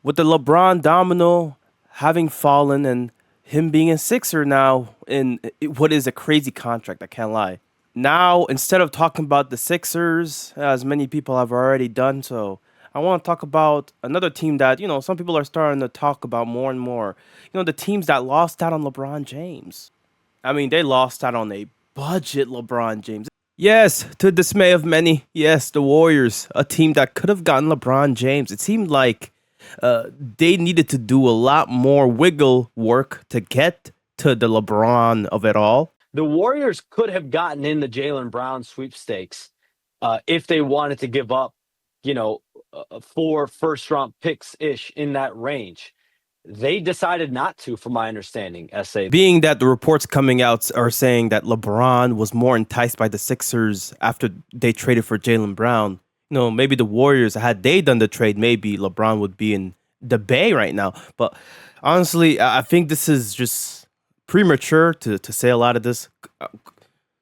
with the LeBron domino having fallen and him being a Sixer now in what is a crazy contract, I can't lie. Now, instead of talking about the Sixers, as many people have already done so, I want to talk about another team that, some people are starting to talk about more and more. The teams that lost out on LeBron James. I mean, they lost out on a budget LeBron James. Yes, to the dismay of many, yes, the Warriors, a team that could have gotten LeBron James. It seemed like uh, they needed to do a lot more wiggle work to get to the LeBron of it all. The Warriors could have gotten in the Jalen Brown sweepstakes if they wanted to give up, 4 first round picks ish in that range. They decided not to, from my understanding, SA. Being that the reports coming out are saying that LeBron was more enticed by the Sixers after they traded for Jalen Brown, maybe the Warriors, had they done the trade, maybe LeBron would be in the Bay right now. But honestly, I think this is just premature to say a lot of this.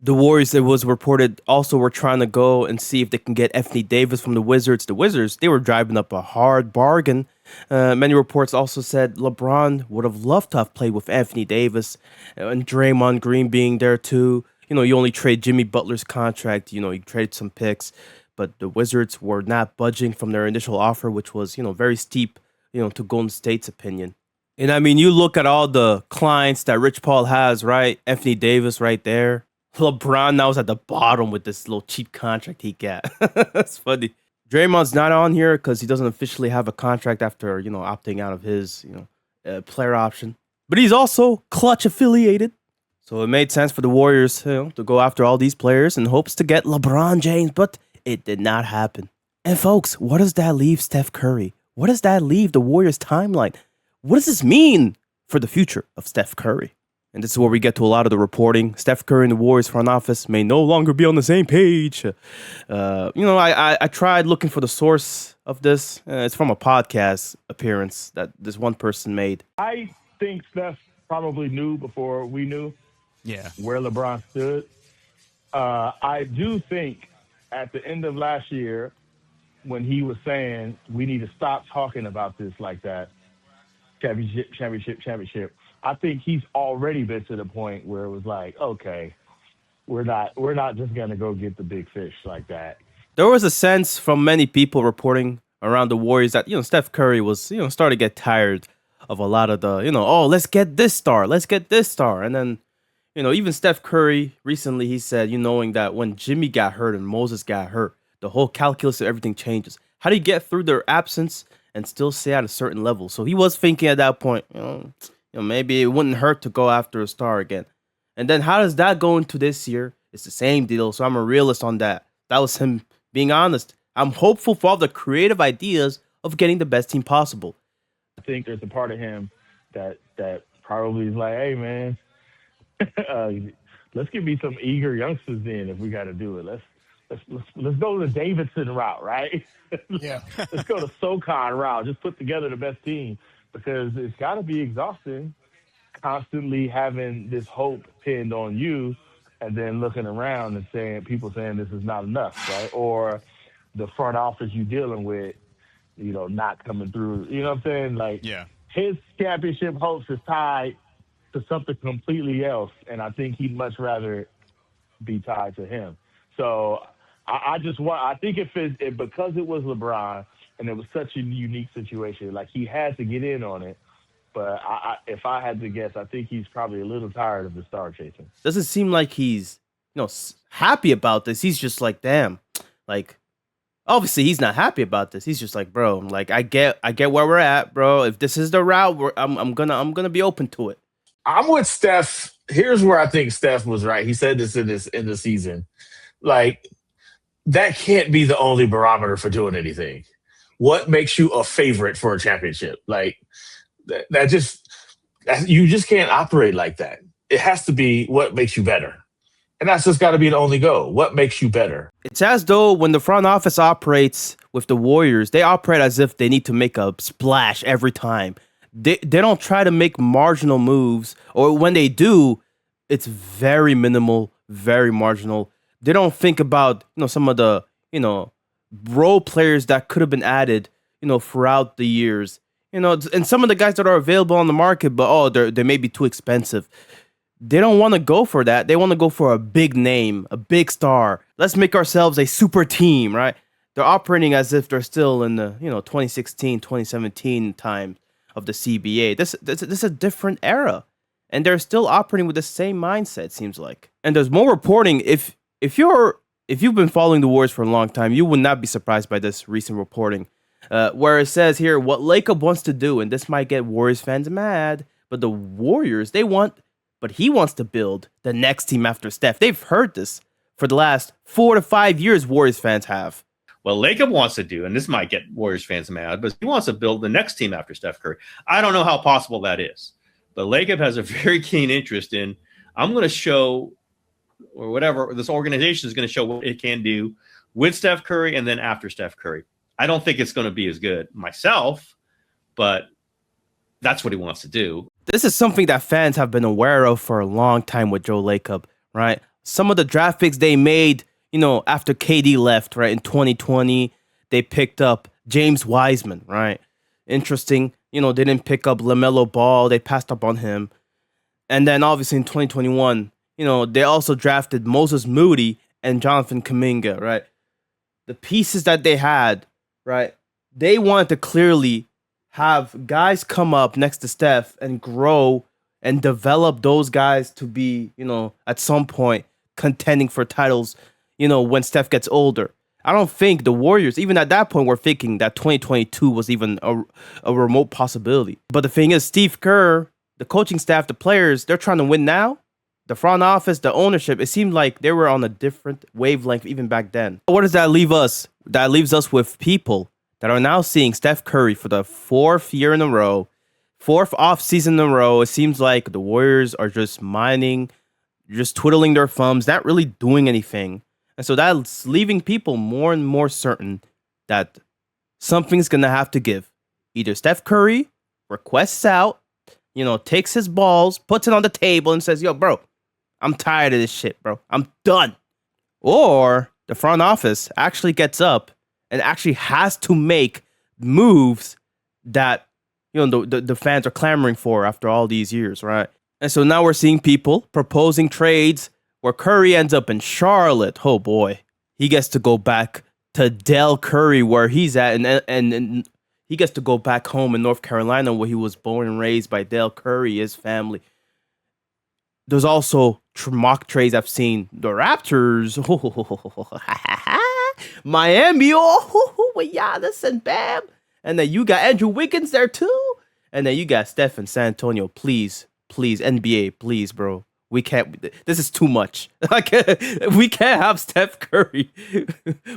The Warriors, it was reported, also were trying to go and see if they can get Anthony Davis from the Wizards. The Wizards, they were driving up a hard bargain. Many reports also said LeBron would have loved to have played with Anthony Davis and Draymond Green being there too. You only trade Jimmy Butler's contract. You traded some picks, but the Wizards were not budging from their initial offer, which was, very steep, to Golden State's opinion. And I mean, you look at all the clients that Rich Paul has, right? Anthony Davis right there. LeBron now is at the bottom with this little cheap contract he got. That's funny. Draymond's not on here because he doesn't officially have a contract after, opting out of his, player option. But he's also Clutch affiliated. So it made sense for the Warriors, to go after all these players in hopes to get LeBron James, but it did not happen. And folks, what does that leave Steph Curry? What does that leave the Warriors timeline? What does this mean for the future of Steph Curry? And this is where we get to a lot of the reporting. Steph Curry and the Warriors front office may no longer be on the same page. I tried looking for the source of this. It's from a podcast appearance that this one person made. I think Steph probably knew before we knew where LeBron stood. I do think at the end of last year, when he was saying we need to stop talking about this like that, championship, I think he's already been to the point where it was like, okay, we're not just gonna go get the big fish like that. There was a sense from many people reporting around the Warriors that Steph Curry was starting to get tired of a lot of the let's get this star, and then even Steph Curry recently he said knowing that when Jimmy got hurt and Moses got hurt, the whole calculus of everything changes. How do you get through their absence and still stay at a certain level? So he was thinking at that point, maybe it wouldn't hurt to go after a star again. And then how does that go into this year? It's the same deal. So I'm a realist on that. That was him being honest. I'm hopeful for all the creative ideas of getting the best team possible. I think there's a part of him that probably is like, hey man, let's give me some eager youngsters in if we got to do it. Let's go the Davidson route, right? Yeah. Let's go the SoCon route. Just put together the best team, because it's got to be exhausting constantly having this hope pinned on you and then looking around and people saying this is not enough, right? Or the front office you dealing with, not coming through. You know what I'm saying? Like, his championship hopes is tied to something completely else, and I think he'd much rather be tied to him. So I think if because it was LeBron and it was such a unique situation, like he had to get in on it. But if I had to guess, I think he's probably a little tired of the star chasing. Doesn't seem like he's happy about this. He's just like, damn, like obviously he's not happy about this. He's just like, bro, like I get where we're at, bro. If this is the route, I'm gonna be open to it. I'm with Steph. Here's where I think Steph was right. He said this in the season. Like, that can't be the only barometer for doing anything. What makes you a favorite for a championship? Like, you just can't operate like that. It has to be what makes you better. And that's just got to be the only goal. What makes you better? It's as though when the front office operates with the Warriors, they operate as if they need to make a splash every time. They don't try to make marginal moves, or when they do, it's very minimal, very marginal. They don't think about some of the role players that could have been added throughout the years And some of the guys that are available on the market, but they may be too expensive. They don't want to go for that. They want to go for a big name, a big star. Let's make ourselves a super team, right? They're operating as if they're still in the 2016, 2017 time of the CBA. This is a different era, and they're still operating with the same mindset. Seems like. And there's more reporting. If you've been following the Warriors for a long time, you would not be surprised by this recent reporting, where it says here what Lacob wants to do, and this might get Warriors fans mad, but the Warriors but he wants to build the next team after Steph. They've heard this for the last 4 to 5 years. Warriors fans have. Well, Lacob wants to do, and this might get Warriors fans mad, but he wants to build the next team after Steph Curry. I don't know how possible that is, but Lacob has a very keen interest in, I'm going to show, or whatever, this organization is going to show what it can do with Steph Curry and then after Steph Curry. I don't think it's going to be as good myself, but that's what he wants to do. This is something that fans have been aware of for a long time with Joe Lacob, right? Some of the draft picks they made, after KD left, right, in 2020, they picked up James Wiseman, right? Interesting. They didn't pick up LaMelo Ball. They passed up on him. And then obviously in 2021, they also drafted Moses Moody and Jonathan Kuminga, right? The pieces that they had, right? They wanted to clearly have guys come up next to Steph and grow and develop those guys to be, at some point contending for titles, when Steph gets older. I don't think the Warriors, even at that point, were thinking that 2022 was even a remote possibility. But the thing is, Steve Kerr, the coaching staff, the players, they're trying to win now. The front office, the ownership, it seemed like they were on a different wavelength even back then. What does that leave us? That leaves us with people that are now seeing Steph Curry for the 4th year in a row, 4th offseason in a row. It seems like the Warriors are just just twiddling their thumbs, not really doing anything. And so that's leaving people more and more certain that something's going to have to give. Either Steph Curry requests out, takes his balls, puts it on the table and says, yo, bro, I'm tired of this shit, bro. I'm done. Or the front office actually gets up and actually has to make moves that the fans are clamoring for after all these years, right? And so now we're seeing people proposing trades where Curry ends up in Charlotte. Oh boy, he gets to go back to Del Curry where he's at, and he gets to go back home in North Carolina where he was born and raised by Del Curry, his family. There's also mock trades I've seen. The Raptors, Miami, with Giannis and Bam. And then you got Andrew Wiggins there too. And then you got Steph and San Antonio. Please, NBA, please, bro. We can't. This is too much. We can't have Steph Curry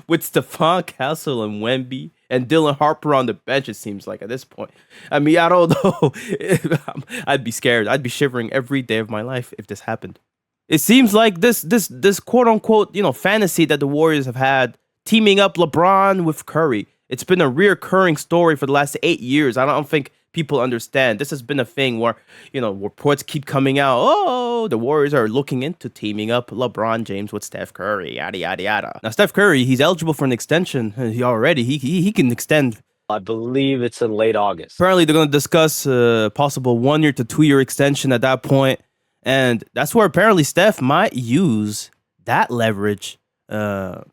with Stephon Castle and Wemby and Dylan Harper on the bench. It seems like at this point. I mean, I don't know. I'd be scared. I'd be shivering every day of my life if this happened. It seems like this quote unquote fantasy that the Warriors have had teaming up LeBron with Curry. It's been a reoccurring story for the last 8 years. I don't think people understand. This has been a thing where, reports keep coming out. Oh, the Warriors are looking into teaming up LeBron James with Steph Curry, yada, yada, yada. Now, Steph Curry, he's eligible for an extension. He can extend. I believe it's in late August. Apparently, they're going to discuss a possible 1 year to 2 year extension at that point. And that's where apparently Steph might use that leverage to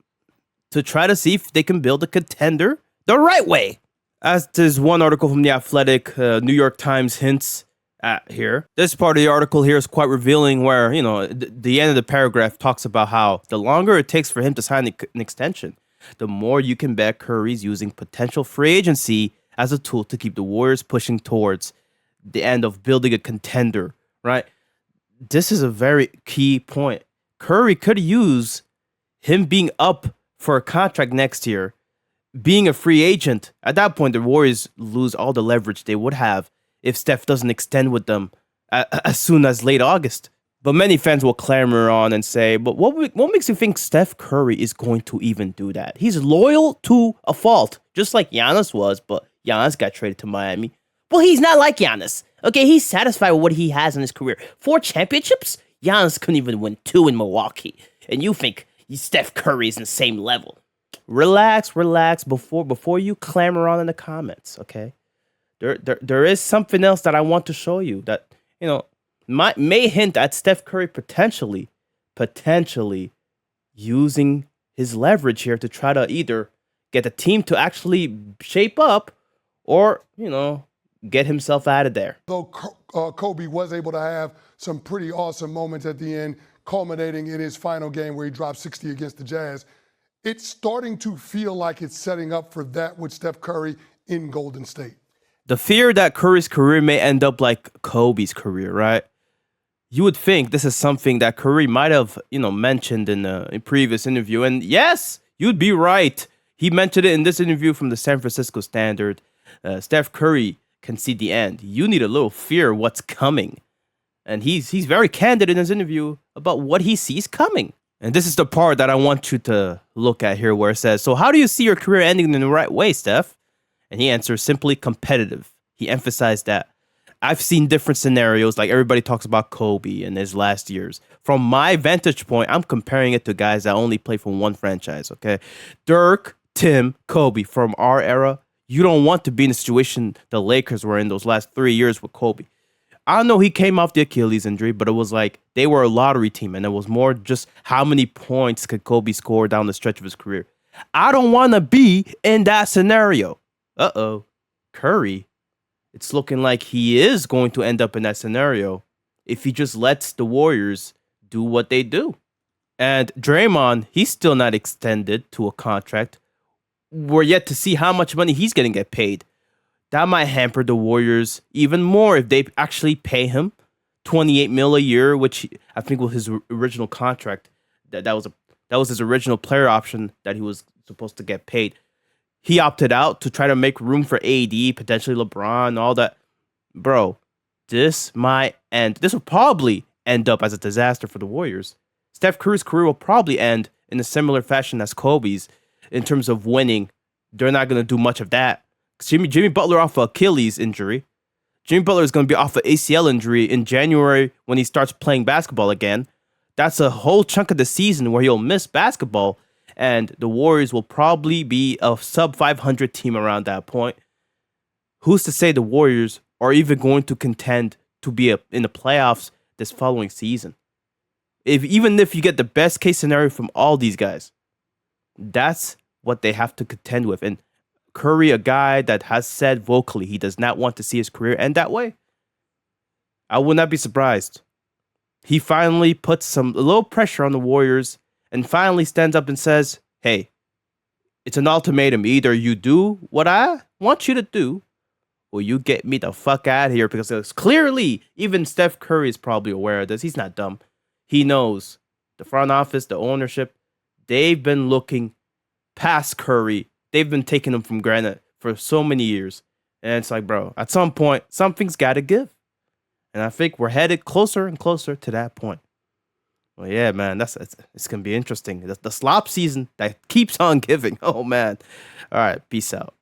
try to see if they can build a contender the right way. As there's one article from The Athletic, New York Times hints at here. This part of the article here is quite revealing where, the end of the paragraph talks about how the longer it takes for him to sign an extension, the more you can bet Curry's using potential free agency as a tool to keep the Warriors pushing towards the end of building a contender, right? This is a very key point. Curry could use him being up for a contract next year, being a free agent. At that point, the Warriors lose all the leverage they would have if Steph doesn't extend with them as soon as late August. But many fans will clamor on and say, but what makes you think Steph Curry is going to even do that? He's loyal to a fault, just like Giannis was, but Giannis got traded to Miami. Well, he's not like Giannis. Okay, he's satisfied with what he has in his career. 4 championships? Giannis couldn't even win 2 in Milwaukee. And you think Steph Curry is in the same level. Relax before you clamor on in the comments, okay? There is something else that I want to show you that, may hint at Steph Curry potentially using his leverage here to try to either get the team to actually shape up or, get himself out of there. Though Kobe was able to have some pretty awesome moments at the end, culminating in his final game where he dropped 60 against the Jazz, it's starting to feel like it's setting up for that with Steph Curry in Golden State. The fear that Curry's career may end up like Kobe's career, right? You would think this is something that Curry might have, mentioned in a previous interview. And yes, you'd be right. He mentioned it in this interview from the San Francisco Standard. Steph Curry can see the end. You need a little fear what's coming. And he's very candid in his interview about what he sees coming. And this is the part that I want you to look at here where it says, so how do you see your career ending in the right way, Steph? And he answers simply competitive. He emphasized that. I've seen different scenarios, like everybody talks about Kobe in his last years. From my vantage point, I'm comparing it to guys that only play for one franchise, okay? Dirk, Tim, Kobe, from our era, you don't want to be in a situation the Lakers were in those last 3 years with Kobe. I know he came off the Achilles injury, but it was like they were a lottery team, and it was more just how many points could Kobe score down the stretch of his career. I don't want to be in that scenario. Curry, it's looking like he is going to end up in that scenario if he just lets the Warriors do what they do. And Draymond, he's still not extended to a contract. We're yet to see how much money he's going to get paid. That might hamper the Warriors even more if they actually pay him $28 million a year, which I think was his original contract. That was his original player option that he was supposed to get paid. He opted out to try to make room for AD, potentially LeBron, all that. Bro, this will probably end up as a disaster for the Warriors. Steph Curry's career will probably end in a similar fashion as Kobe's in terms of winning. They're not going to do much of that. Jimmy Butler off of Achilles injury. Jimmy Butler is going to be off of ACL injury in January when he starts playing basketball again. That's a whole chunk of the season where he'll miss basketball. And the Warriors will probably be a sub-500 team around that point. Who's to say the Warriors are even going to contend to be in the playoffs this following season? Even if you get the best case scenario from all these guys, that's what they have to contend with. And Curry, a guy that has said vocally he does not want to see his career end that way, I would not be surprised. He finally puts a little pressure on the Warriors and finally stands up and says, hey, it's an ultimatum. Either you do what I want you to do, or you get me the fuck out of here. Because it's clearly, even Steph Curry is probably aware of this. He's not dumb. He knows the front office, the ownership, they've been looking past Curry. They've been taking him from granted for so many years. And it's like, bro, at some point, something's got to give. And I think we're headed closer and closer to that point. Well, yeah, man, it's going to be interesting. The slop season that keeps on giving. Oh, man. All right, peace out.